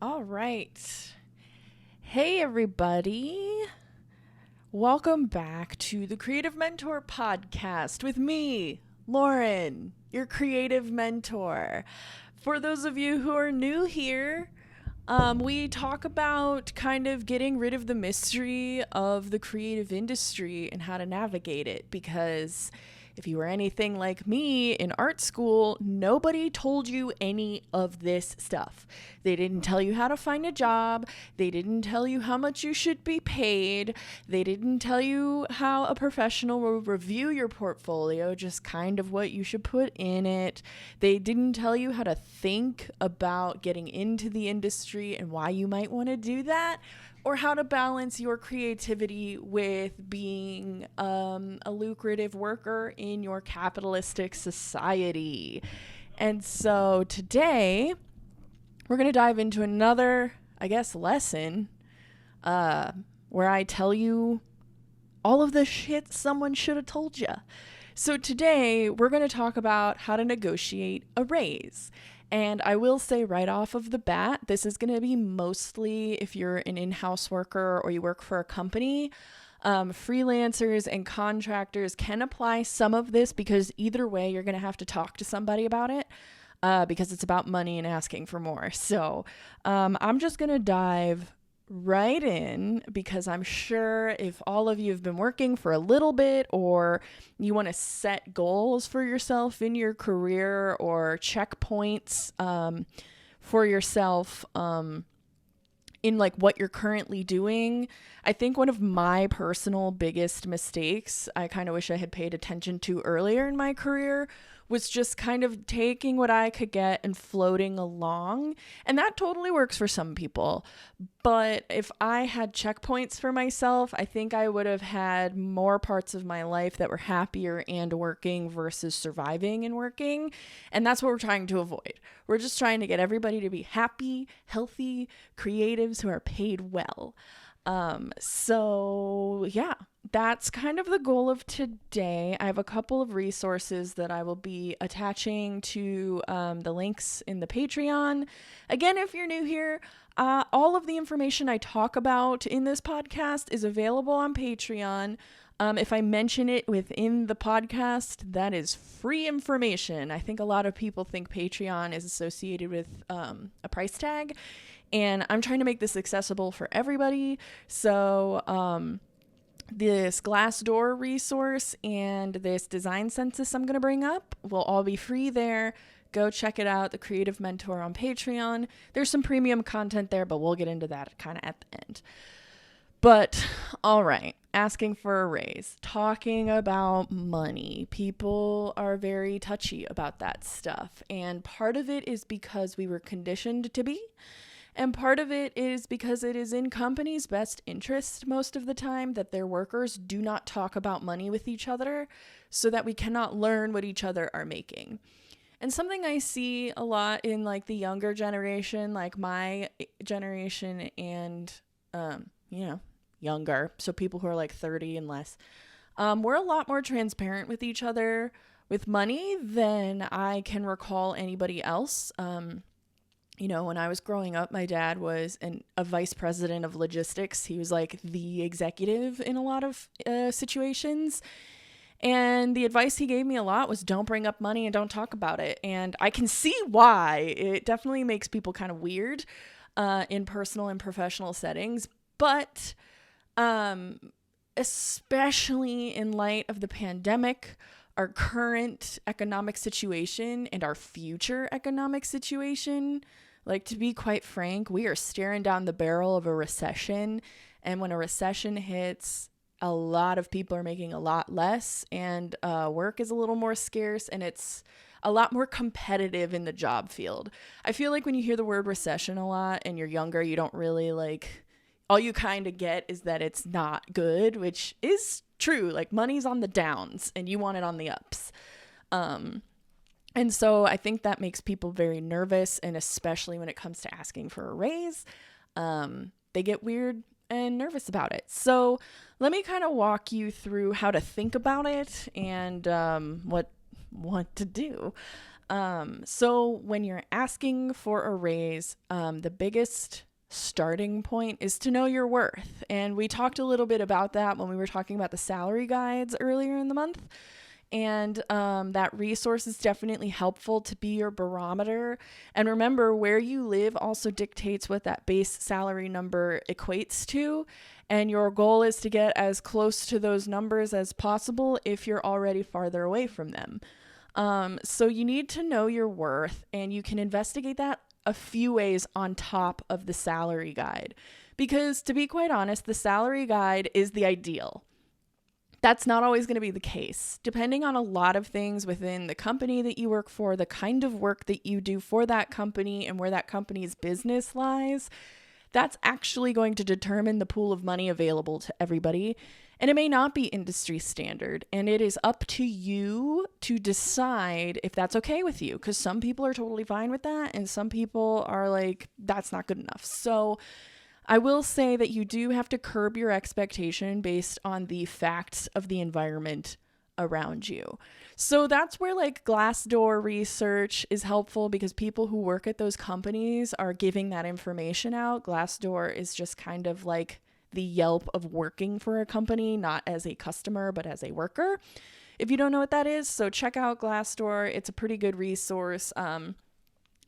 All right. Hey, everybody. Welcome back to the Creative Mentor Podcast with me, Lauren, your creative mentor. For those of you who are new here, we talk about kind of getting rid of the mystery of the creative industry and how to navigate it because if you were anything like me in art school, nobody told you any of this stuff. They didn't tell you how to find a job. They didn't tell you how much you should be paid. They didn't tell you how a professional will review your portfolio, just kind of what you should put in it. They didn't tell you how to think about getting into the industry and why you might want to do that, or how to balance your creativity with being a lucrative worker in your capitalistic society. And so today, we're going to dive into another, lesson where I tell you all of the shit someone should have told you. So today, we're going to talk about how to negotiate a raise. And I will say right off of the bat, this is going to be mostly if you're an in-house worker or you work for a company. Freelancers and contractors can apply some of this because either way, you're going to have to talk to somebody about it because it's about money and asking for more. So I'm just going to dive right in because I'm sure if all of you have been working for a little bit or you want to set goals for yourself in your career or checkpoints for yourself in like what you're currently doing, I think one of my personal biggest mistakes I kind of wish I had paid attention to earlier in my career was just kind of taking what I could get and floating along. And that totally works for some people. But if I had checkpoints for myself, I think I would have had more parts of my life that were happier and working versus surviving and working. And that's what we're trying to avoid. We're just trying to get everybody to be happy, healthy, creatives who are paid well. That's kind of the goal of today. I have a couple of resources that I will be attaching to the links in the Patreon. Again, if you're new here, all of the information I talk about in this podcast is available on Patreon. If I mention it within the podcast, that is free information. I think a lot of people think Patreon is associated with a price tag. And I'm trying to make this accessible for everybody. So this Glassdoor resource and this Design Census I'm going to bring up will all be free there. Go check it out, The Creative Mentor on Patreon. There's some premium content there, but we'll get into that kind of at the end. But, all right, asking for a raise, talking about money. People are very touchy about that stuff. And part of it is because we were conditioned to be. And part of it is because it is in companies' best interest most of the time that their workers do not talk about money with each other so that we cannot learn what each other are making. And something I see a lot in like the younger generation, like my generation and, younger, so people who are like 30 and less, we're a lot more transparent with each other with money than I can recall anybody else. When I was growing up, my dad was a vice president of logistics. He was like the executive in a lot of situations. And the advice he gave me a lot was don't bring up money and don't talk about it. And I can see why. It definitely makes people kind of weird in personal and professional settings. But especially in light of the pandemic, our current economic situation and our future economic situation, like, to be quite frank, we are staring down the barrel of a recession. And when a recession hits, a lot of people are making a lot less and work is a little more scarce and it's a lot more competitive in the job field. I feel like when you hear the word recession a lot and you're younger, you don't really all you kind of get is that it's not good, which is true. Like, money's on the downs and you want it on the ups. And so I think that makes people very nervous, and especially when it comes to asking for a raise, they get weird and nervous about it. So let me kind of walk you through how to think about it and what to do. So when you're asking for a raise, the biggest starting point is to know your worth. And we talked a little bit about that when we were talking about the salary guides earlier in the month. And that resource is definitely helpful to be your barometer. And remember, where you live also dictates what that base salary number equates to. And your goal is to get as close to those numbers as possible if you're already farther away from them. So you need to know your worth, and you can investigate that a few ways on top of the salary guide. Because to be quite honest, the salary guide is the ideal. That's not always going to be the case. Depending on a lot of things within the company that you work for, the kind of work that you do for that company, and where that company's business lies, that's actually going to determine the pool of money available to everybody. And it may not be industry standard, and it is up to you to decide if that's okay with you, because some people are totally fine with that, and some people are like, that's not good enough. So I will say that you do have to curb your expectation based on the facts of the environment around you. So that's where like Glassdoor research is helpful, because people who work at those companies are giving that information out. Glassdoor is just kind of like the Yelp of working for a company, not as a customer, but as a worker. If you don't know what that is, so check out Glassdoor. It's a pretty good resource.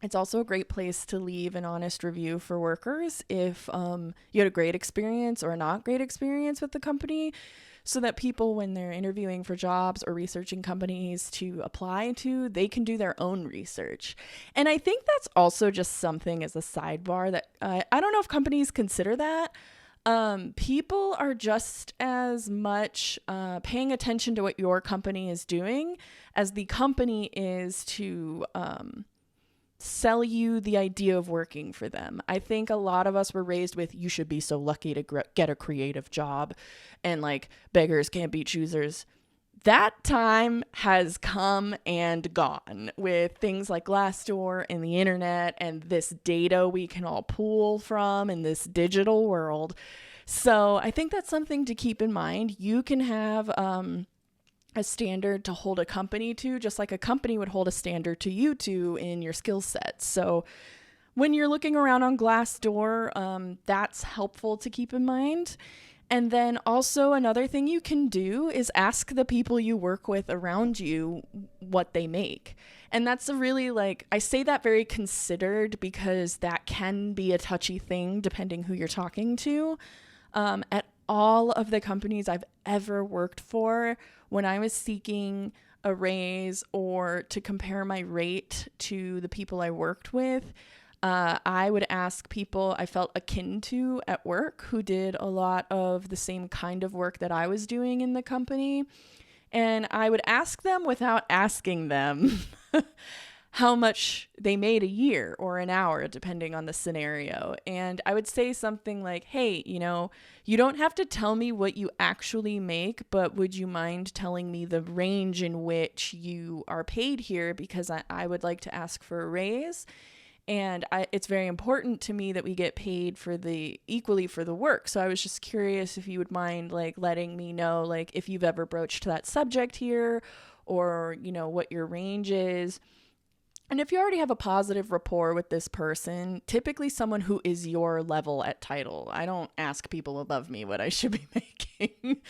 It's also a great place to leave an honest review for workers if you had a great experience or a not great experience with the company, so that people, when they're interviewing for jobs or researching companies to apply to, they can do their own research. And I think that's also just something as a sidebar that I don't know if companies consider that. People are just as much paying attention to what your company is doing as the company is to sell you the idea of working for them. I think a lot of us were raised with, you should be so lucky to get a creative job, and like, beggars can't be choosers. That time has come and gone with things like Glassdoor and the internet and this data we can all pull from in this digital world. So I think that's something to keep in mind. You can have a standard to hold a company to, just like a company would hold a standard to you to in your skill set. So when you're looking around on Glassdoor, that's helpful to keep in mind. And then also another thing you can do is ask the people you work with around you what they make. And that's a really, like, I say that very considered, because that can be a touchy thing depending who you're talking to. At all of the companies I've ever worked for, when I was seeking a raise or to compare my rate to the people I worked with, I would ask people I felt akin to at work who did a lot of the same kind of work that I was doing in the company. And I would ask them without asking them how much they made a year or an hour, depending on the scenario. And I would say something like, hey, you don't have to tell me what you actually make, but would you mind telling me the range in which you are paid here? Because I would like to ask for a raise. And it's very important to me that we get paid for equally for the work. So I was just curious if you would mind like letting me know, like, if you've ever broached that subject here, or, what your range is. And if you already have a positive rapport with this person, typically someone who is your level at title, I don't ask people above me what I should be making.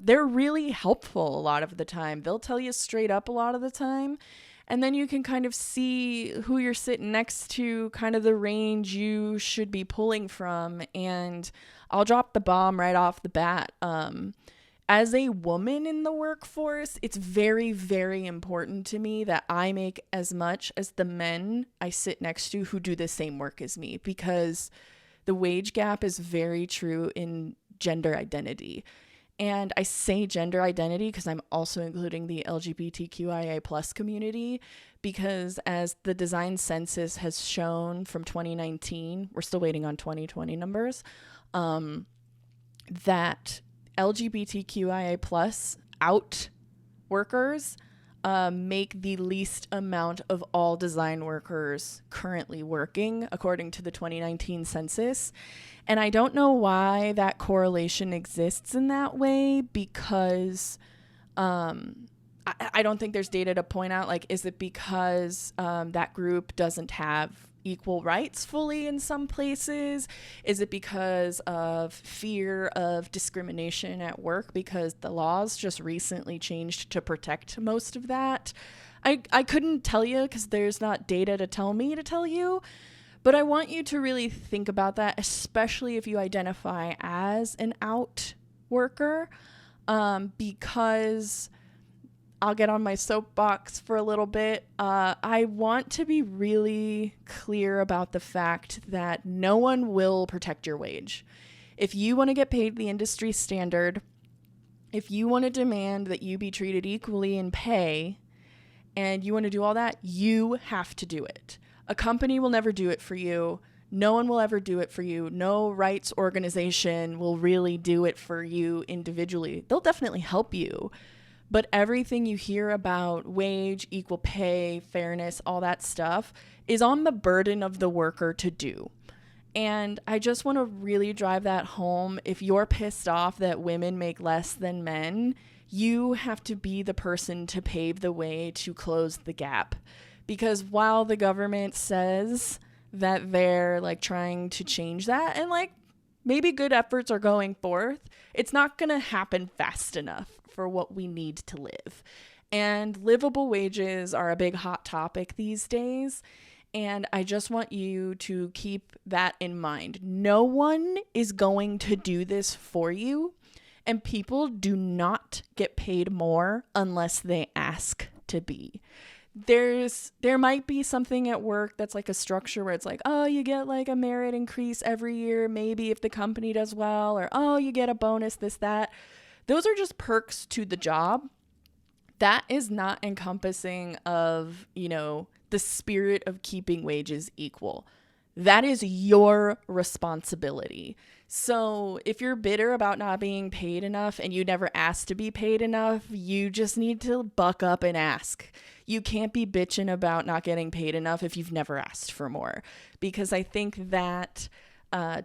They're really helpful a lot of the time. They'll tell you straight up a lot of the time. And then you can kind of see who you're sitting next to, kind of the range you should be pulling from. And I'll drop the bomb right off the bat. As a woman in the workforce, it's very, very important to me that I make as much as the men I sit next to who do the same work as me, because the wage gap is very true in gender identity. And I say gender identity because I'm also including the LGBTQIA plus community, because as the Design Census has shown from 2019, we're still waiting on 2020 numbers, that LGBTQIA plus out workers make the least amount of all design workers currently working, according to the 2019 census. And I don't know why that correlation exists in that way, because I don't think there's data to point out, like, is it because that group doesn't have equal rights fully in some places? Is it because of fear of discrimination at work because the laws just recently changed to protect most of that? I couldn't tell you because there's not data to tell me to tell you, but I want you to really think about that, especially if you identify as an out worker, because I'll get on my soapbox for a little bit. I want to be really clear about the fact that no one will protect your wage. If you want to get paid the industry standard, if you want to demand that you be treated equally in pay, and you want to do all that, you have to do it. A company will never do it for you. No one will ever do it for you. No rights organization will really do it for you individually. They'll definitely help you. But everything you hear about wage, equal pay, fairness, all that stuff is on the burden of the worker to do. And I just want to really drive that home. If you're pissed off that women make less than men, you have to be the person to pave the way to close the gap. Because while the government says that they're like trying to change that, and like maybe good efforts are going forth, it's not going to happen fast enough for what we need to live. And livable wages are a big hot topic these days. And I just want you to keep that in mind. No one is going to do this for you. And people do not get paid more unless they ask to be. There might be something at work that's like a structure where it's like, oh, you get like a merit increase every year, maybe if the company does well, or oh, you get a bonus, this, that. Those are just perks to the job. That is not encompassing of, the spirit of keeping wages equal. That is your responsibility. So if you're bitter about not being paid enough and you never asked to be paid enough, you just need to buck up and ask. You can't be bitching about not getting paid enough if you've never asked for more, because I think that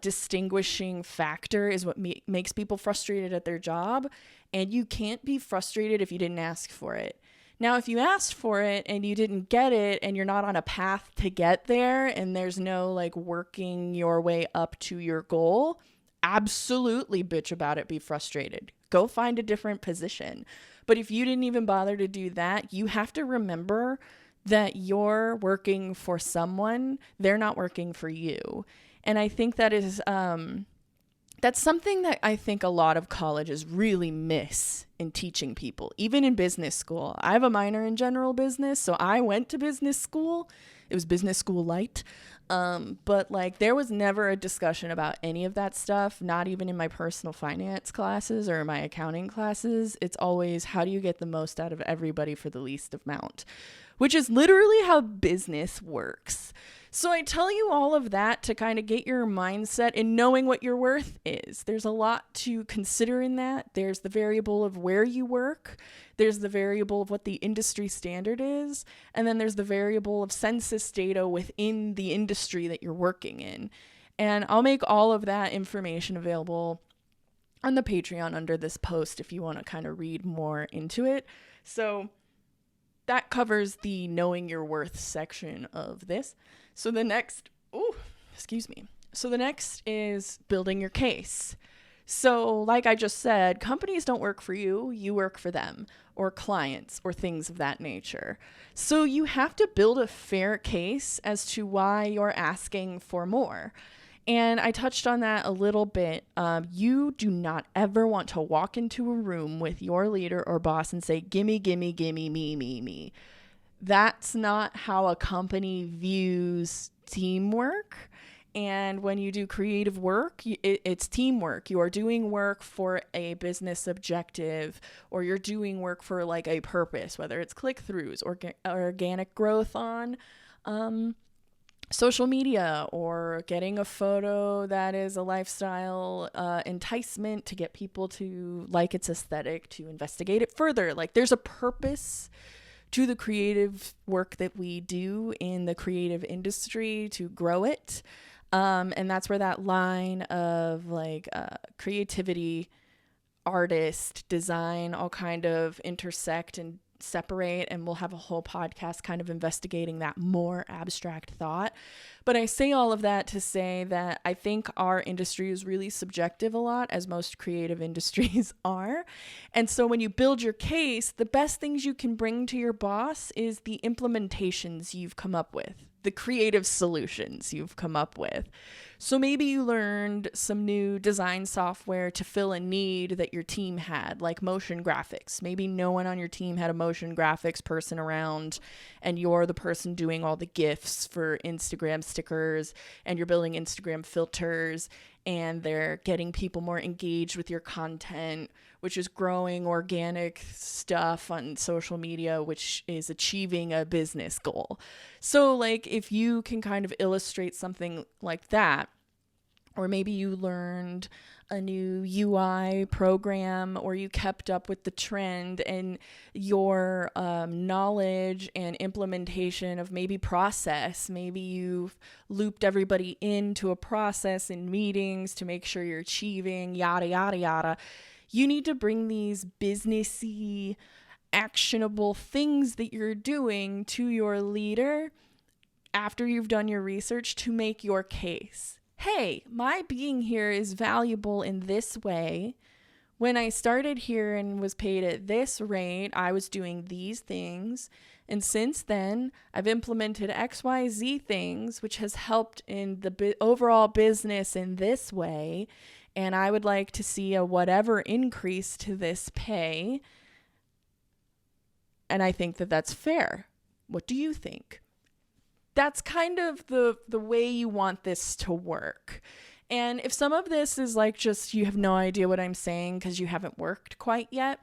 distinguishing factor is what makes people frustrated at their job, and you can't be frustrated if you didn't ask for it. Now, if you asked for it and you didn't get it and you're not on a path to get there and there's no like working your way up to your goal, absolutely bitch about it, be frustrated. Go find a different position. But if you didn't even bother to do that, you have to remember that you're working for someone. They're not working for you. And I think that is that's something that I think a lot of colleges really miss in teaching people, even in business school. I have a minor in general business, so I went to business school. It was business school light. But like there was never a discussion about any of that stuff, not even in my personal finance classes or my accounting classes. It's always, how do you get the most out of everybody for the least amount, which is literally how business works. So I tell you all of that to kind of get your mindset in knowing what your worth is. There's a lot to consider in that. There's the variable of where you work. There's the variable of what the industry standard is. And then there's the variable of census data within the industry that you're working in. And I'll make all of that information available on the Patreon under this post if you want to kind of read more into it. So that covers the knowing your worth section of this. So the next is building your case. So like I just said, companies don't work for you, you work for them, or clients, or things of that nature. So you have to build a fair case as to why you're asking for more. And I touched on that a little bit. You do not ever want to walk into a room with your leader or boss and say, gimme, gimme, gimme, me. That's not how a company views teamwork. And when you do creative work, it's teamwork. You are doing work for a business objective, or you're doing work for like a purpose, whether it's click-throughs or organic growth on social media, or getting a photo that is a lifestyle enticement to get people to like its aesthetic, to investigate it further. Like there's a purpose to the creative work that we do in the creative industry to grow it. And that's where that line of like creativity, artist, design all kind of intersect and separate, and we'll have a whole podcast kind of investigating that more abstract thought. But I say all of that to say that I think our industry is really subjective a lot, as most creative industries are. And so when you build your case, the best things you can bring to your boss is the implementations you've come up with, the creative solutions you've come up with. So maybe you learned some new design software to fill a need that your team had, like motion graphics. Maybe no one on your team had a motion graphics person around, and you're the person doing all the GIFs for Instagram stickers, and you're building Instagram filters, and they're getting people more engaged with your content, which is growing organic stuff on social media, which is achieving a business goal. So like if you can kind of illustrate something like that, or maybe you learned a new UI program, or you kept up with the trend, and your knowledge and implementation of maybe process, maybe you've looped everybody into a process in meetings to make sure you're achieving yada, yada, yada. You need to bring these businessy, actionable things that you're doing to your leader after you've done your research to make your case. Hey, my being here is valuable in this way. When I started here and was paid at this rate, I was doing these things. And since then, I've implemented XYZ things, which has helped in the overall business in this way. And I would like to see a whatever increase to this pay. And I think that that's fair. What do you think? That's kind of the way you want this to work. And if some of this is like just you have no idea what I'm saying because you haven't worked quite yet,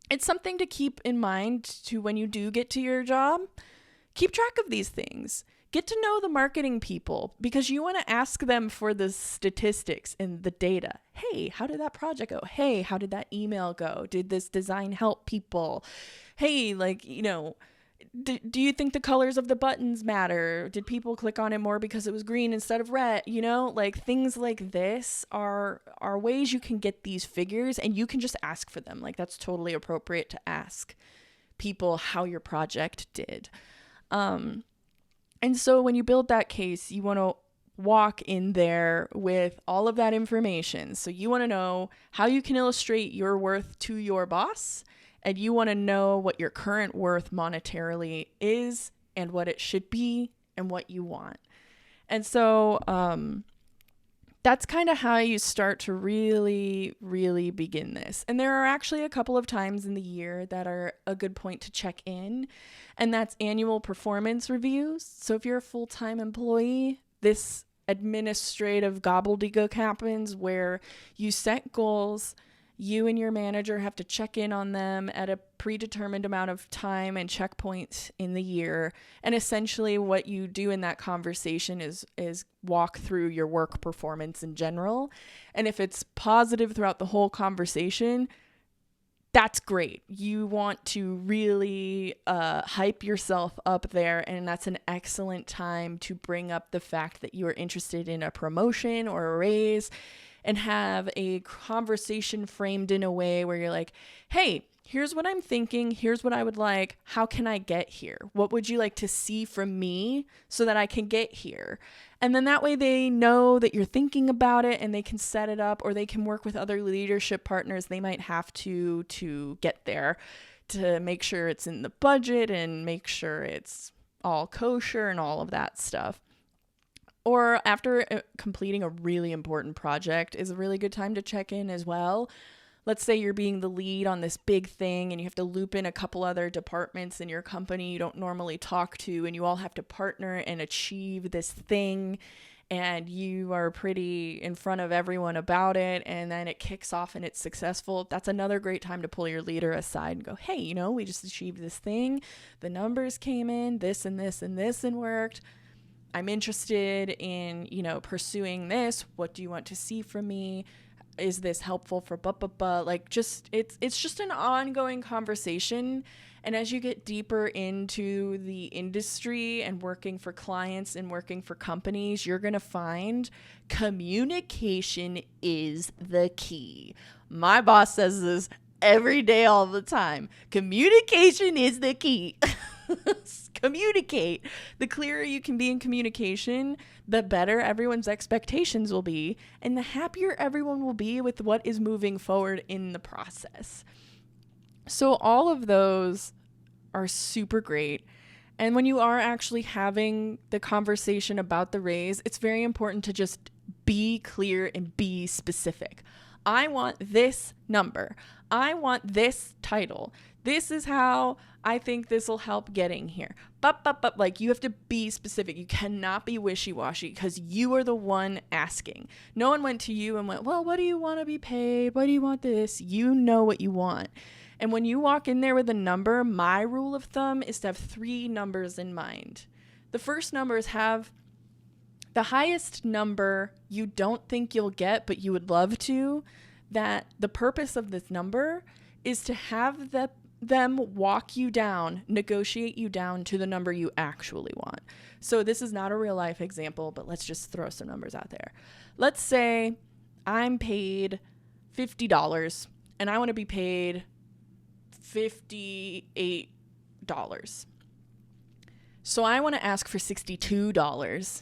it's something to keep in mind to when you do get to your job. Keep track of these things. Get to know the marketing people because you want to ask them for the statistics and the data. Hey, how did that project go? Hey, how did that email go? Did this design help people? Hey, like, you know, do you think the colors of the buttons matter? Did people click on it more because it was green instead of red? You know, like things like this are ways you can get these figures, and you can just ask for them. Like that's totally appropriate to ask people how your project did. And so when you build that case, you want to walk in there with all of that information. So you want to know how you can illustrate your worth to your boss. And you want to know what your current worth monetarily is and what it should be and what you want. And so that's kind of how you start to really, really begin this. And there are actually a couple of times in the year that are a good point to check in. And that's annual performance reviews. So if you're a full-time employee, this administrative gobbledygook happens where you set goals. You and your manager have to check in on them at a predetermined amount of time and checkpoints in the year. And essentially what you do in that conversation is walk through your work performance in general. And if it's positive throughout the whole conversation, that's great. You want to really hype yourself up there. And that's an excellent time to bring up the fact that you are interested in a promotion or a raise, and have a conversation framed in a way where you're like, hey, here's what I'm thinking. Here's what I would like. How can I get here? What would you like to see from me so that I can get here? And then that way they know that you're thinking about it and they can set it up, or they can work with other leadership partners they might have to get there, to make sure it's in the budget and make sure it's all kosher and all of that stuff. Or after completing a really important project is a really good time to check in as well. Let's say you're being the lead on this big thing and you have to loop in a couple other departments in your company you don't normally talk to, and you all have to partner and achieve this thing, and you are pretty in front of everyone about it, and then it kicks off and it's successful. That's another great time to pull your leader aside and go, hey, you know, we just achieved this thing. The numbers came in, this and this and this, and worked. I'm interested in, you know, pursuing this. What do you want to see from me? Is this helpful for like just it's just an ongoing conversation. And as you get deeper into the industry and working for clients and working for companies, you're going to find communication is the key. My boss says this every day, all the time. Communication is the key. Communicate. The clearer you can be in communication, the better everyone's expectations will be, and the happier everyone will be with what is moving forward in the process. So all of those are super great. And when you are actually having the conversation about the raise, it's very important to just be clear and be specific. I want this number. I want this title. This is how I think this will help getting here. But, like, you have to be specific. You cannot be wishy-washy because you are the one asking. No one went to you and went, well, what do you want to be paid? What do you want this? You know what you want. And when you walk in there with a number, my rule of thumb is to have 3 numbers in mind. The first number is have the highest number you don't think you'll get, but you would love to. That the purpose of this number is to have them walk you down, negotiate you down to the number you actually want. So this is not a real life example, but let's just throw some numbers out there. Let's say I'm paid $50 and I want to be paid $58. So I want to ask for $62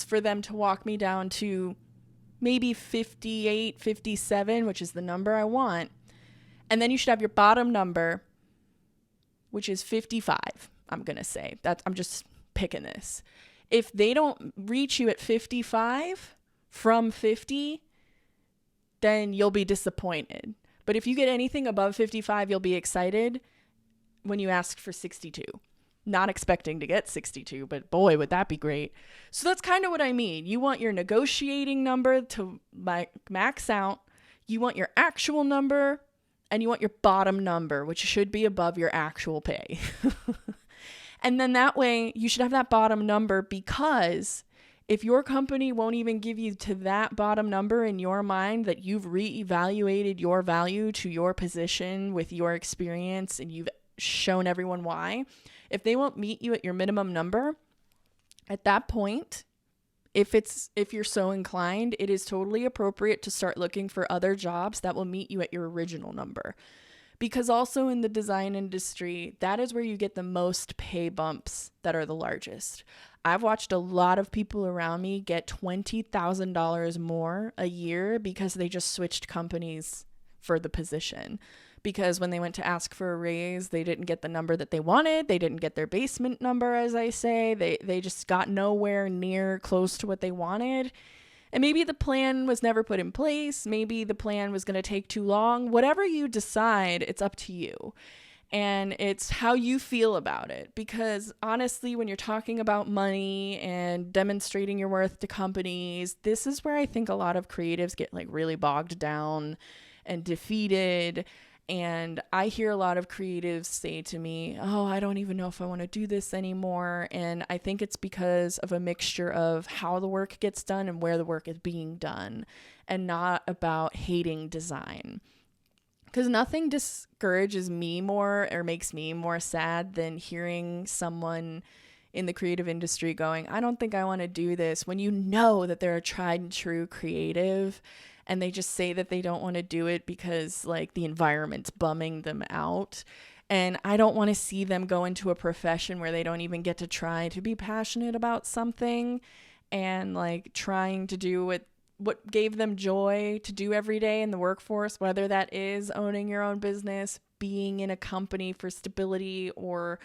for them to walk me down to maybe 58, 57, which is the number I want. And then you should have your bottom number, which is 55, I'm going to say. I'm just picking this. If they don't reach you at 55 from 50, then you'll be disappointed. But if you get anything above 55, you'll be excited when you ask for 62. Not expecting to get 62, but boy, would that be great. So that's kind of what I mean. You want your negotiating number to max out. You want your actual number, and you want your bottom number, which should be above your actual pay. And then that way, you should have that bottom number, because if your company won't even give you to that bottom number in your mind, that you've reevaluated your value to your position with your experience and you've shown everyone why, if they won't meet you at your minimum number, at that point, if you're so inclined, it is totally appropriate to start looking for other jobs that will meet you at your original number. Because also in the design industry, that is where you get the most pay bumps that are the largest. I've watched a lot of people around me get $20,000 more a year because they just switched companies for the position. Because when they went to ask for a raise, they didn't get the number that they wanted. They didn't get their basement number, as I say. They just got nowhere near close to what they wanted. And maybe the plan was never put in place. Maybe the plan was going to take too long. Whatever you decide, it's up to you. And it's how you feel about it. Because honestly, when you're talking about money and demonstrating your worth to companies, this is where I think a lot of creatives get like really bogged down and defeated. And I hear a lot of creatives say to me, oh, I don't even know if I want to do this anymore. And I think it's because of a mixture of how the work gets done and where the work is being done, and not about hating design. Because nothing discourages me more or makes me more sad than hearing someone in the creative industry going, I don't think I want to do this, when you know that they're a tried and true creative and they just say that they don't want to do it because like the environment's bumming them out. And I don't want to see them go into a profession where they don't even get to try to be passionate about something and like trying to do what gave them joy to do every day in the workforce, whether that is owning your own business, being in a company for stability, or,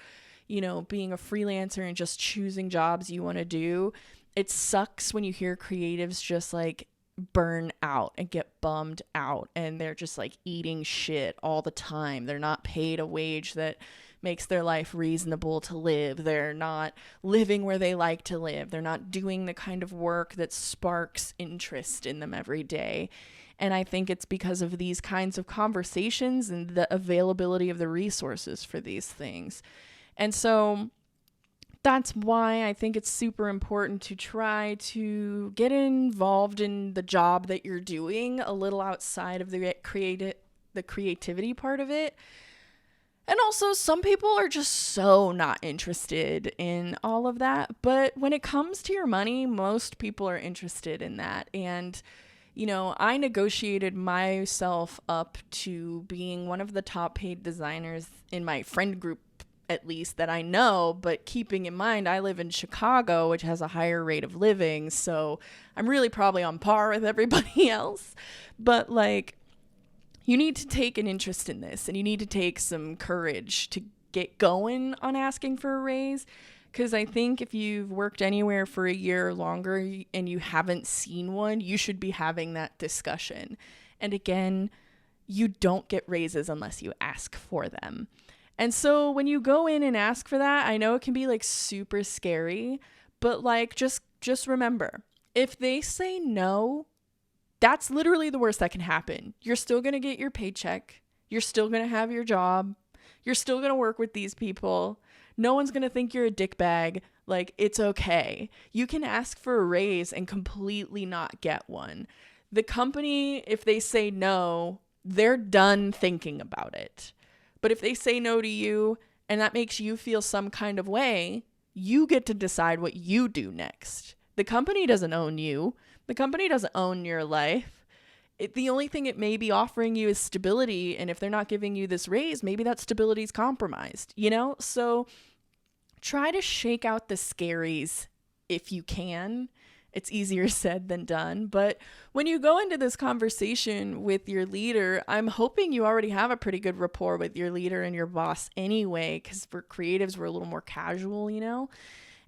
you know, being a freelancer and just choosing jobs you want to do. It sucks when you hear creatives just like burn out and get bummed out and they're just like eating shit all the time. They're not paid a wage that makes their life reasonable to live. They're not living where they like to live. They're not doing the kind of work that sparks interest in them every day. And I think it's because of these kinds of conversations and the availability of the resources for these things. And so that's why I think it's super important to try to get involved in the job that you're doing a little outside of the creativity part of it. And also, some people are just so not interested in all of that. But when it comes to your money, most people are interested in that. And, I negotiated myself up to being one of the top paid designers in my friend group, at least, that I know, but keeping in mind I live in Chicago, which has a higher rate of living, so I'm really probably on par with everybody else. But like, you need to take an interest in this, and you need to take some courage to get going on asking for a raise, because I think if you've worked anywhere for a year or longer and you haven't seen one, you should be having that discussion. And again, you don't get raises unless you ask for them. And so when you go in and ask for that, I know it can be like super scary, but like just remember, if they say no, that's literally the worst that can happen. You're still going to get your paycheck. You're still going to have your job. You're still going to work with these people. No one's going to think you're a dickbag. Like, it's okay. You can ask for a raise and completely not get one. The company, if they say no, they're done thinking about it. But if they say no to you and that makes you feel some kind of way, you get to decide what you do next. The company doesn't own you. The company doesn't own your life. The only thing it may be offering you is stability. And if they're not giving you this raise, maybe that stability is compromised, So try to shake out the scaries if you can. It's easier said than done. But when you go into this conversation with your leader, I'm hoping you already have a pretty good rapport with your leader and your boss anyway, because for creatives, we're a little more casual,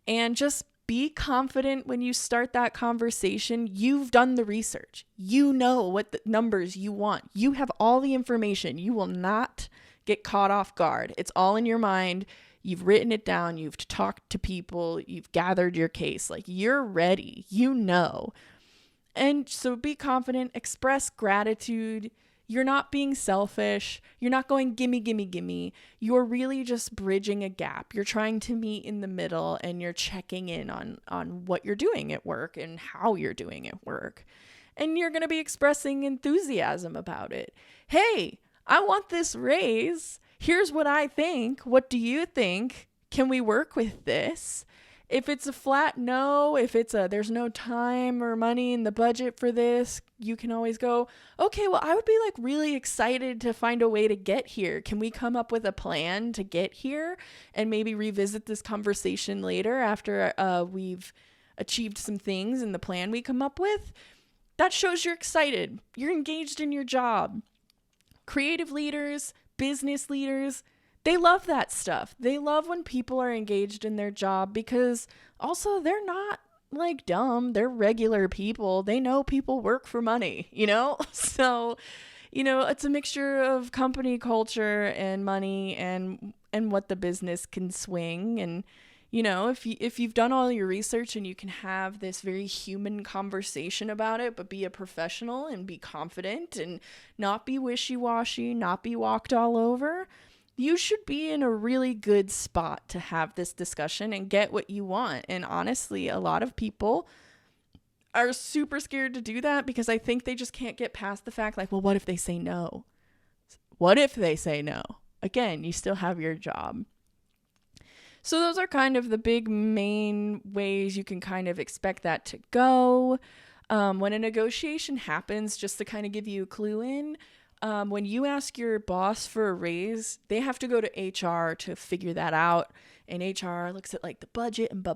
And just be confident when you start that conversation. You've done the research. You know what the numbers you want. You have all the information. You will not get caught off guard. It's all in your mind. You've written it down. You've talked to people. You've gathered your case. Like, you're ready. And so be confident. Express gratitude. You're not being selfish. You're not going gimme, gimme, gimme. You're really just bridging a gap. You're trying to meet in the middle, and you're checking in on what you're doing at work and how you're doing at work. And you're going to be expressing enthusiasm about it. Hey, I want this raise. Here's what I think. What do you think? Can we work with this? If it's a flat no, if it's there's no time or money in the budget for this, you can always go, okay, well, I would be like really excited to find a way to get here. Can we come up with a plan to get here and maybe revisit this conversation later after we've achieved some things in the plan we come up with? That shows you're excited. You're engaged in your job. Creative leaders, business leaders, they love that stuff. They love when people are engaged in their job, because also they're not like dumb. They're regular people. They know people work for money, So, it's a mixture of company culture and money and what the business can swing. And, if you've done all your research and you can have this very human conversation about it, but be a professional and be confident and not be wishy-washy, not be walked all over, you should be in a really good spot to have this discussion and get what you want. And honestly, a lot of people are super scared to do that because I think they just can't get past the fact, like, well, what if they say no? What if they say no? Again, you still have your job. So those are kind of the big main ways you can kind of expect that to go. When a negotiation happens, just to kind of give you a clue in, when you ask your boss for a raise, they have to go to HR to figure that out. And HR looks at like the budget and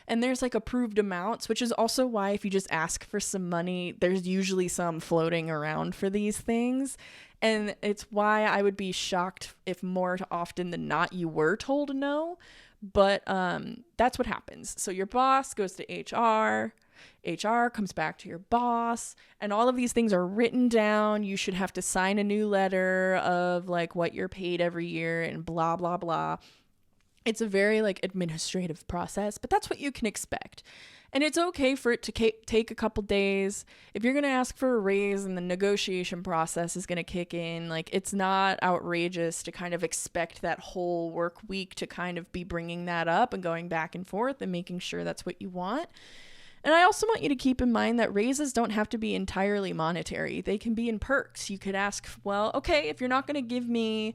and there's like approved amounts, which is also why if you just ask for some money, there's usually some floating around for these things. And it's why I would be shocked if more often than not you were told no. But that's what happens. So your boss goes to HR. HR comes back to your boss, and all of these things are written down. You should have to sign a new letter of like what you're paid every year and blah, blah, blah. It's a very like administrative process, but that's what you can expect. And it's okay for it to take a couple days. If you're going to ask for a raise and the negotiation process is going to kick in, like, it's not outrageous to kind of expect that whole work week to kind of be bringing that up and going back and forth and making sure that's what you want. And I also want you to keep in mind that raises don't have to be entirely monetary. They can be in perks. You could ask, well, okay, if you're not going to give me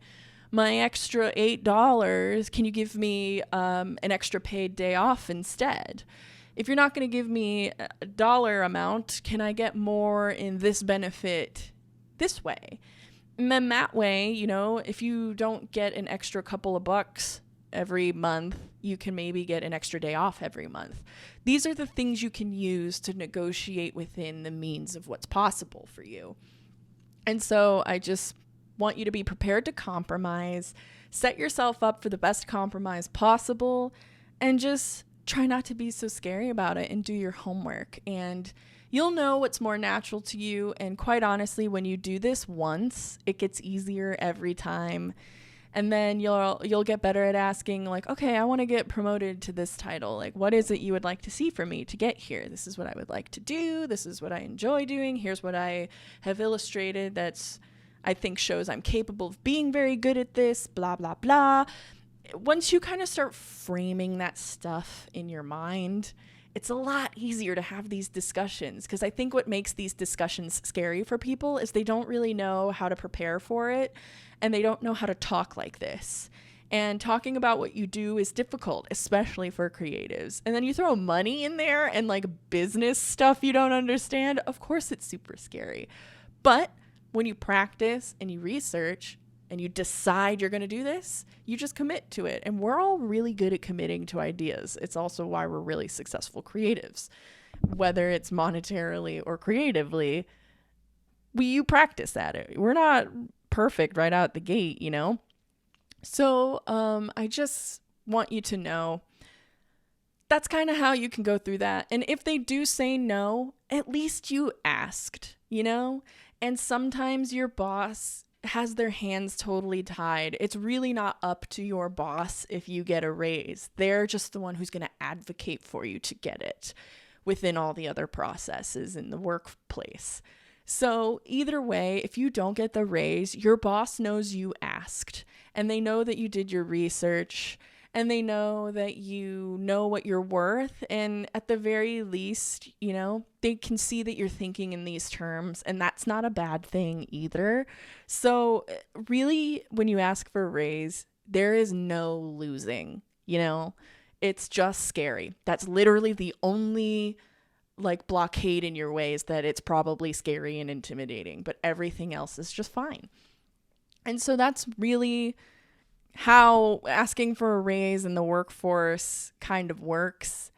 my extra $8, can you give me an extra paid day off instead? if you're not going to give me a dollar amount, can I get more in this benefit this way? And then that way, if you don't get an extra couple of bucks every month, you can maybe get an extra day off every month. These are the things you can use to negotiate within the means of what's possible for you. And so I just want you to be prepared to compromise, set yourself up for the best compromise possible, and just try not to be so scary about it and do your homework. And you'll know what's more natural to you. And quite honestly, when you do this once, it gets easier every time. And then you'll get better at asking, like, okay, I want to get promoted to this title. Like, what is it you would like to see from me to get here? This is what I would like to do. This is what I enjoy doing. Here's what I have illustrated I think shows I'm capable of being very good at this, blah, blah, blah. Once you kind of start framing that stuff in your mind, it's a lot easier to have these discussions, because I think what makes these discussions scary for people is they don't really know how to prepare for it, and they don't know how to talk like this. And talking about what you do is difficult, especially for creatives. And then you throw money in there and like business stuff you don't understand. Of course, it's super scary. But when you practice and you research and you decide you're going to do this, you just commit to it. And we're all really good at committing to ideas. It's also why we're really successful creatives. Whether it's monetarily or creatively, you practice at it. We're not perfect right out the gate, So I just want you to know that's kind of how you can go through that. And if they do say no, at least you asked, And sometimes your boss has their hands totally tied. It's really not up to your boss if you get a raise. They're just the one who's going to advocate for you to get it within all the other processes in the workplace. So either way, if you don't get the raise, your boss knows you asked, and they know that you did your research, and they know that you know what you're worth. And at the very least, they can see that you're thinking in these terms, and that's not a bad thing either. So really, when you ask for a raise, there is no losing, it's just scary. That's literally the only blockade in your way, is that it's probably scary and intimidating, but everything else is just fine. And so that's really how asking for a raise in the workforce kind of works.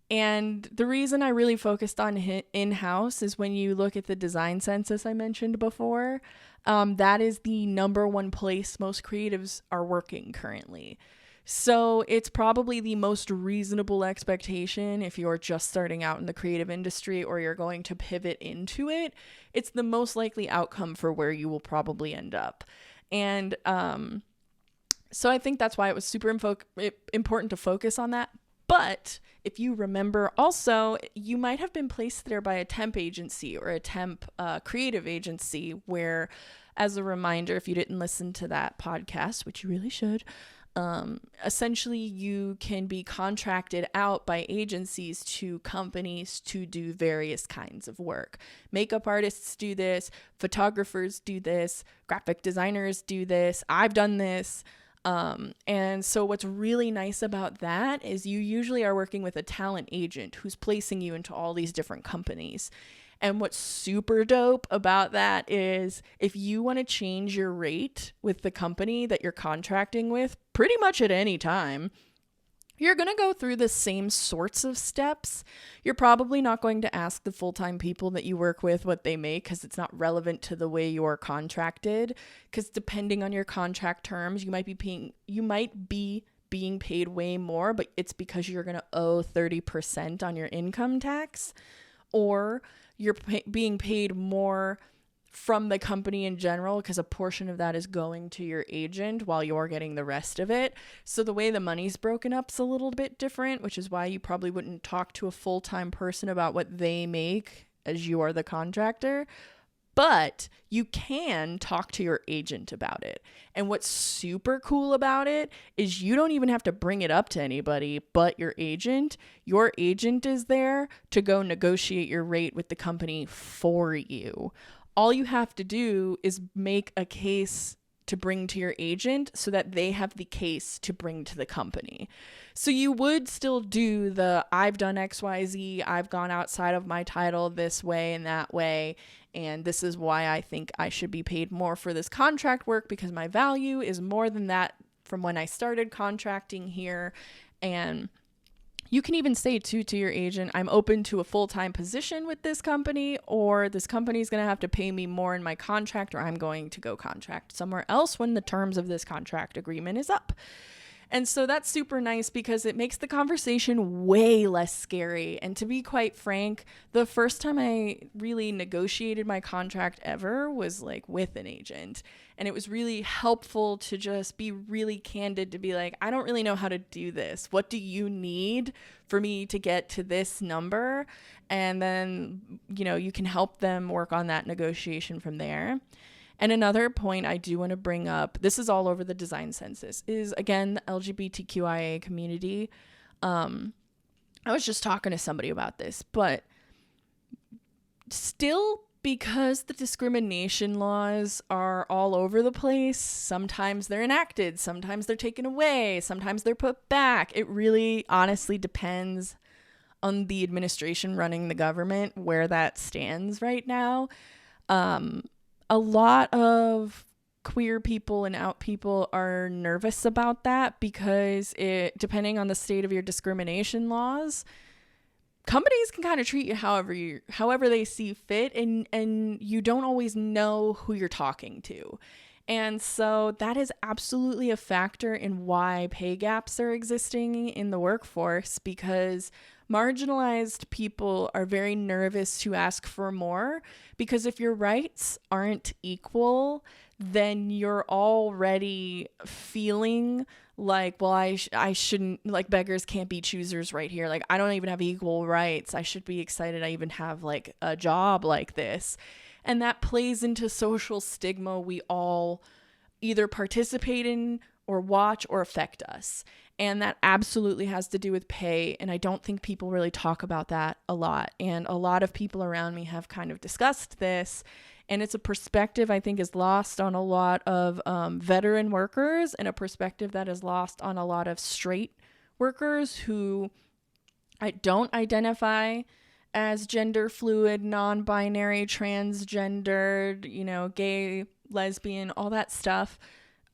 And the reason I really focused on in-house is when you look at the design census I mentioned before, that is the number one place most creatives are working currently. So it's probably the most reasonable expectation if you're just starting out in the creative industry or you're going to pivot into it. It's the most likely outcome for where you will probably end up. And so I think that's why it was super important to focus on that. But if you remember also, you might have been placed there by a temp agency or a temp creative agency where, as a reminder, if you didn't listen to that podcast, which you really should, essentially you can be contracted out by agencies to companies to do various kinds of work. Makeup artists do this, photographers do this, graphic designers do this. I've done this. And so what's really nice about that is you usually are working with a talent agent who's placing you into all these different companies. And what's super dope about that is if you want to change your rate with the company that you're contracting with pretty much at any time, you're going to go through the same sorts of steps. You're probably not going to ask the full-time people that you work with what they make because it's not relevant to the way you're contracted. Because depending on your contract terms, you might be being paid way more, but it's because you're going to owe 30% on your income tax, or you're being paid more from the company in general because a portion of that is going to your agent while you're getting the rest of it. So the way the money's broken up is a little bit different, which is why you probably wouldn't talk to a full-time person about what they make as you are the contractor. But you can talk to your agent about it. And what's super cool about it is you don't even have to bring it up to anybody but your agent. Your agent is there to go negotiate your rate with the company for you. All you have to do is make a case to bring to your agent so that they have the case to bring to the company. So you would still do the I've done XYZ, I've gone outside of my title this way and that way, and this is why I think I should be paid more for this contract work because my value is more than that from when I started contracting here. And you can even say to your agent, I'm open to a full-time position with this company, or this company is going to have to pay me more in my contract, or I'm going to go contract somewhere else when the terms of this contract agreement is up. And so that's super nice because it makes the conversation way less scary. And to be quite frank, the first time I really negotiated my contract ever was like with an agent. And it was really helpful to just be really candid, to be like, I don't really know how to do this. What do you need for me to get to this number? And then, you can help them work on that negotiation from there. And another point I do want to bring up, this is all over the Design Census, is again, the LGBTQIA community. I was just talking to somebody about this, but still, because the discrimination laws are all over the place, sometimes they're enacted, sometimes they're taken away, sometimes they're put back. It really honestly depends on the administration running the government, where that stands right now. A lot of queer people and out people are nervous about that because depending on the state of your discrimination laws, companies can kind of treat you however they see fit, and you don't always know who you're talking to. And so that is absolutely a factor in why pay gaps are existing in the workforce, because marginalized people are very nervous to ask for more, because if your rights aren't equal, then you're already feeling like, well, I shouldn't, like, beggars can't be choosers right here. Like, I don't even have equal rights. I should be excited I even have like a job like this. And that plays into social stigma we all either participate in or watch or affect us. And that absolutely has to do with pay. And I don't think people really talk about that a lot. And a lot of people around me have kind of discussed this. And it's a perspective I think is lost on a lot of veteran workers, and a perspective that is lost on a lot of straight workers who don't identify as gender fluid, non-binary, transgendered, gay, lesbian, all that stuff.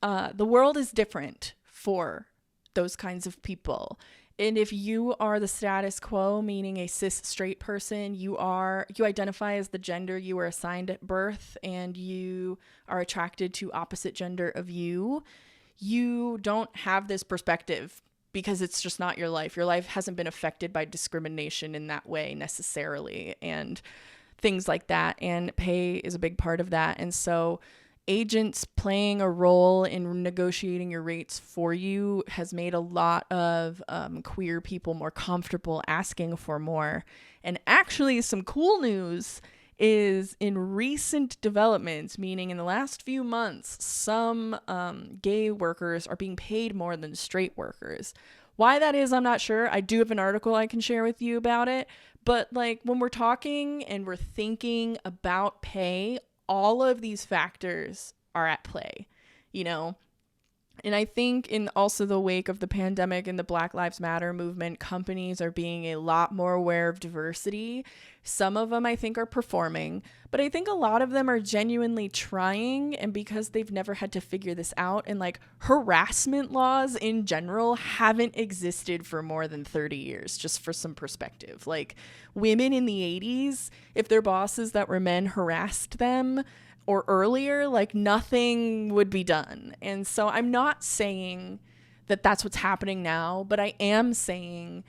The world is different for those kinds of people. And if you are the status quo, meaning a cis straight person, you identify as the gender you were assigned at birth, and you are attracted to opposite gender of you don't have this perspective, because it's just not your life. Your life hasn't been affected by discrimination in that way necessarily, and things like that. And pay is a big part of that. And so agents playing a role in negotiating your rates for you has made a lot of queer people more comfortable asking for more. And actually, some cool news is in recent developments, meaning in the last few months, some gay workers are being paid more than straight workers. Why that is, I'm not sure. I do have an article I can share with you about it. But like, when we're talking and we're thinking about pay, all of these factors are at play, And I think in also the wake of the pandemic and the Black Lives Matter movement, companies are being a lot more aware of diversity. Some of them I think are performing, but I think a lot of them are genuinely trying, and because they've never had to figure this out, and like harassment laws in general haven't existed for more than 30 years, just for some perspective. Like, women in the 80s, if their bosses that were men harassed them, or earlier, like, nothing would be done. And so I'm not saying that that's what's happening now, but I am saying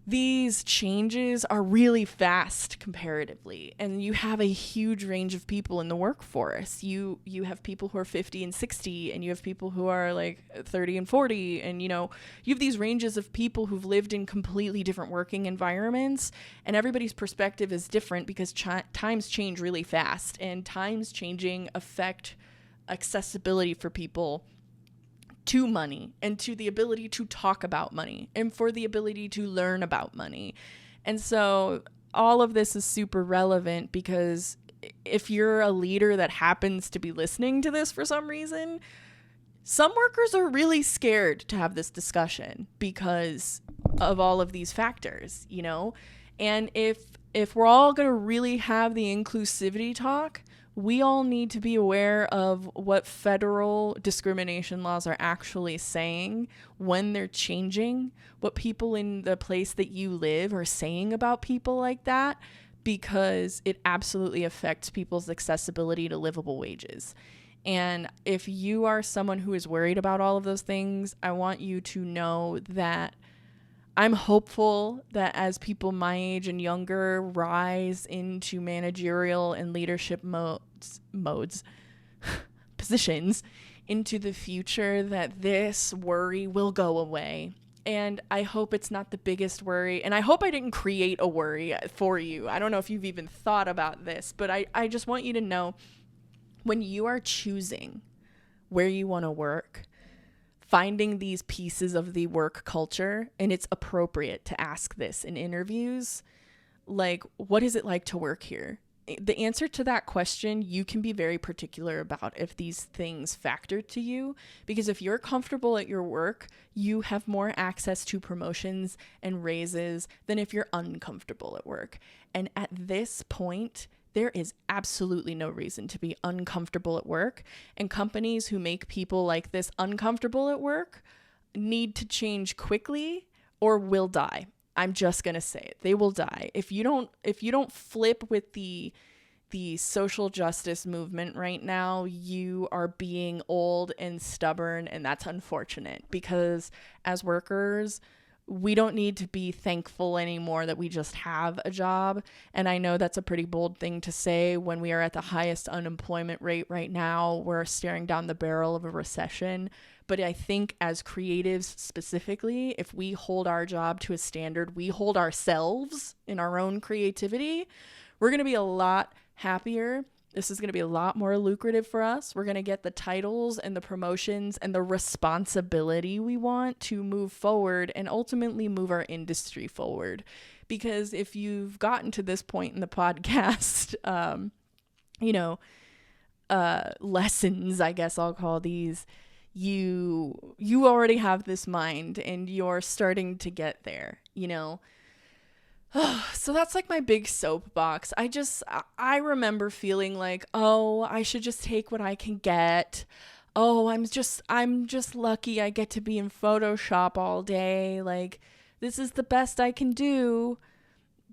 these changes are really fast comparatively. And you have a huge range of people in the workforce. You have people who are 50 and 60, and you have people who are like 30 and 40. And, you have these ranges of people who've lived in completely different working environments, and everybody's perspective is different because times change really fast, and times changing affect accessibility for people to money, and to the ability to talk about money, and for the ability to learn about money. And so all of this is super relevant because if you're a leader that happens to be listening to this for some reason, some workers are really scared to have this discussion because of all of these factors, you know? And if we're all going to really have the inclusivity talk, we all need to be aware of what federal discrimination laws are actually saying, when they're changing, what people in the place that you live are saying about people like that, because it absolutely affects people's accessibility to livable wages. And if you are someone who is worried about all of those things, I want you to know that I'm hopeful that as people my age and younger rise into managerial and leadership modes, positions into the future, that this worry will go away. And I hope it's not the biggest worry. And I hope I didn't create a worry for you. I don't know if you've even thought about this, but I just want you to know, when you are choosing where you want to work, finding these pieces of the work culture, and it's appropriate to ask this in interviews, like, what is it like to work here? The answer to that question, you can be very particular about if these things factor to you, because if you're comfortable at your work, you have more access to promotions and raises than if you're uncomfortable at work. And at this point, there is absolutely no reason to be uncomfortable at work, and companies who make people like this uncomfortable at work need to change quickly or will die. I'm just going to say it. They will die. If you don't flip with the social justice movement right now, you are being old and stubborn, and that's unfortunate, because as workers, we don't need to be thankful anymore that we just have a job. And I know that's a pretty bold thing to say when we are at the highest unemployment rate right now. We're staring down the barrel of a recession. But I think as creatives specifically, if we hold our job to a standard, we hold ourselves in our own creativity, we're going to be a lot happier. This is going to be a lot more lucrative for us. We're going to get the titles and the promotions and the responsibility we want to move forward and ultimately move our industry forward. Because if you've gotten to this point in the podcast, lessons, I guess I'll call these, you already have this mind and you're starting to get there, you know? So that's like my big soapbox. I remember feeling like, oh, I should just take what I can get. Oh, I'm just lucky I get to be in Photoshop all day. Like, this is the best I can do.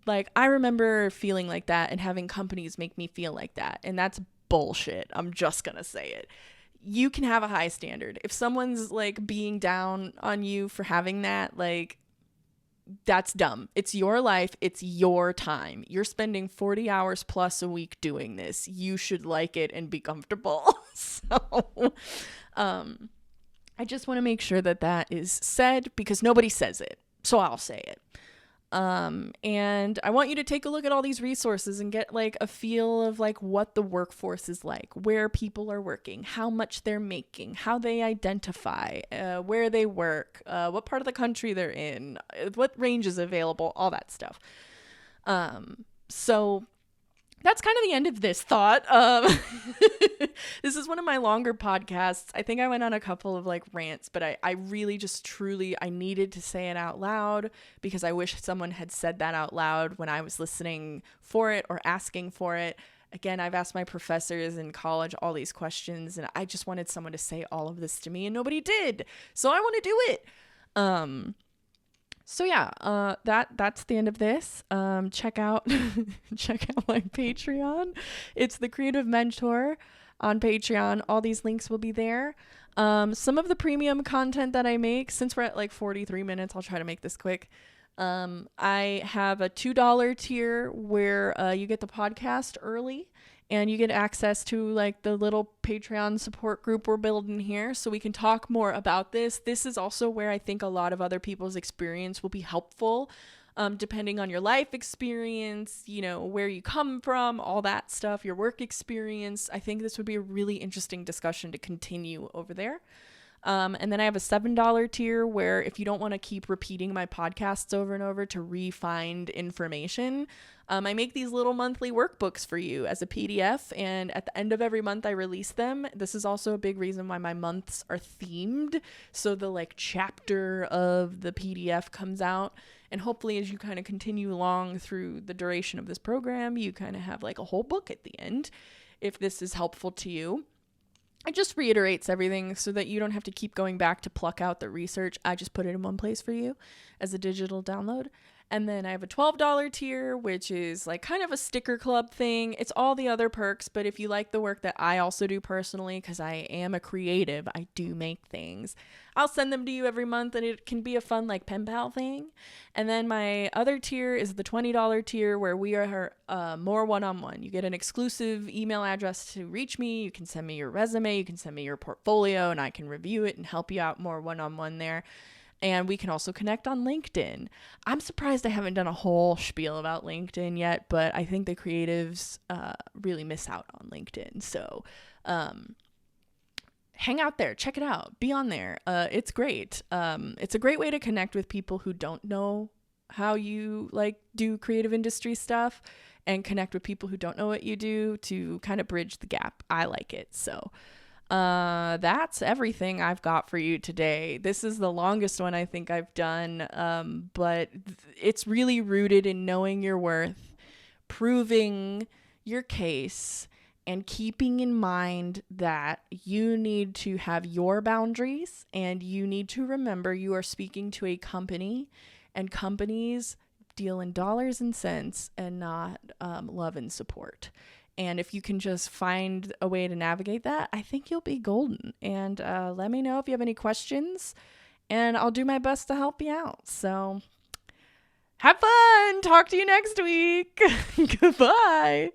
Like, I remember feeling like that and having companies make me feel like that. And that's bullshit. I'm just gonna say it. You can have a high standard. If someone's like being down on you for having that, like, that's dumb. It's your life. It's your time. You're spending 40 hours plus a week doing this. You should like it and be comfortable. So, I just want to make sure that that is said, because nobody says it. So I'll say it. And I want you to take a look at all these resources and get like a feel of like what the workforce is like, where people are working, how much they're making, how they identify, where they work, what part of the country they're in, what range is available, all that stuff. So that's kind of the end of this thought. This is one of my longer podcasts. I think I went on a couple of like rants, but I really just truly, I needed to say it out loud, because I wish someone had said that out loud when I was listening for it or asking for it. Again, I've asked my professors in college all these questions, and I just wanted someone to say all of this to me, and nobody did. So I want to do it. So yeah, that's the end of this. Check out my Patreon. It's The Creative Mentor on Patreon. All these links will be there. Some of the premium content that I make, since we're at like 43 minutes, I'll try to make this quick. I have a $2 tier where you get the podcast early, and you get access to like the little Patreon support group we're building here, so we can talk more about this. This is also where I think a lot of other people's experience will be helpful, depending on your life experience, you know, where you come from, all that stuff, your work experience. I think this would be a really interesting discussion to continue over there. And then I have a $7 tier where if you don't want to keep repeating my podcasts over and over to re-find information, I make these little monthly workbooks for you as a PDF, and at the end of every month I release them. This is also a big reason why my months are themed. So the like chapter of the PDF comes out, and hopefully as you kind of continue along through the duration of this program, you kind of have like a whole book at the end, if this is helpful to you. It just reiterates everything so that you don't have to keep going back to pluck out the research. I just put it in one place for you as a digital download. And then I have a $12 tier, which is like kind of a sticker club thing. It's all the other perks, but if you like the work that I also do personally, because I am a creative, I do make things, I'll send them to you every month, and it can be a fun like pen pal thing. And then my other tier is the $20 tier, where we are more one-on-one. You get an exclusive email address to reach me. You can send me your resume, you can send me your portfolio, and I can review it and help you out more one-on-one there. And we can also connect on LinkedIn. I'm surprised I haven't done a whole spiel about LinkedIn yet, but I think the creatives really miss out on LinkedIn. So hang out there, check it out, be on there. It's great. It's a great way to connect with people who don't know how you like do creative industry stuff, and connect with people who don't know what you do to kind of bridge the gap. I like it. So that's everything I've got for you today. This is the longest one I think I've done, but it's really rooted in knowing your worth, proving your case, and keeping in mind that you need to have your boundaries, and you need to remember you are speaking to a company, and companies deal in dollars and cents and not love and support. And if you can just find a way to navigate that, I think you'll be golden. And let me know if you have any questions, and I'll do my best to help you out. So have fun. Talk to you next week. Goodbye.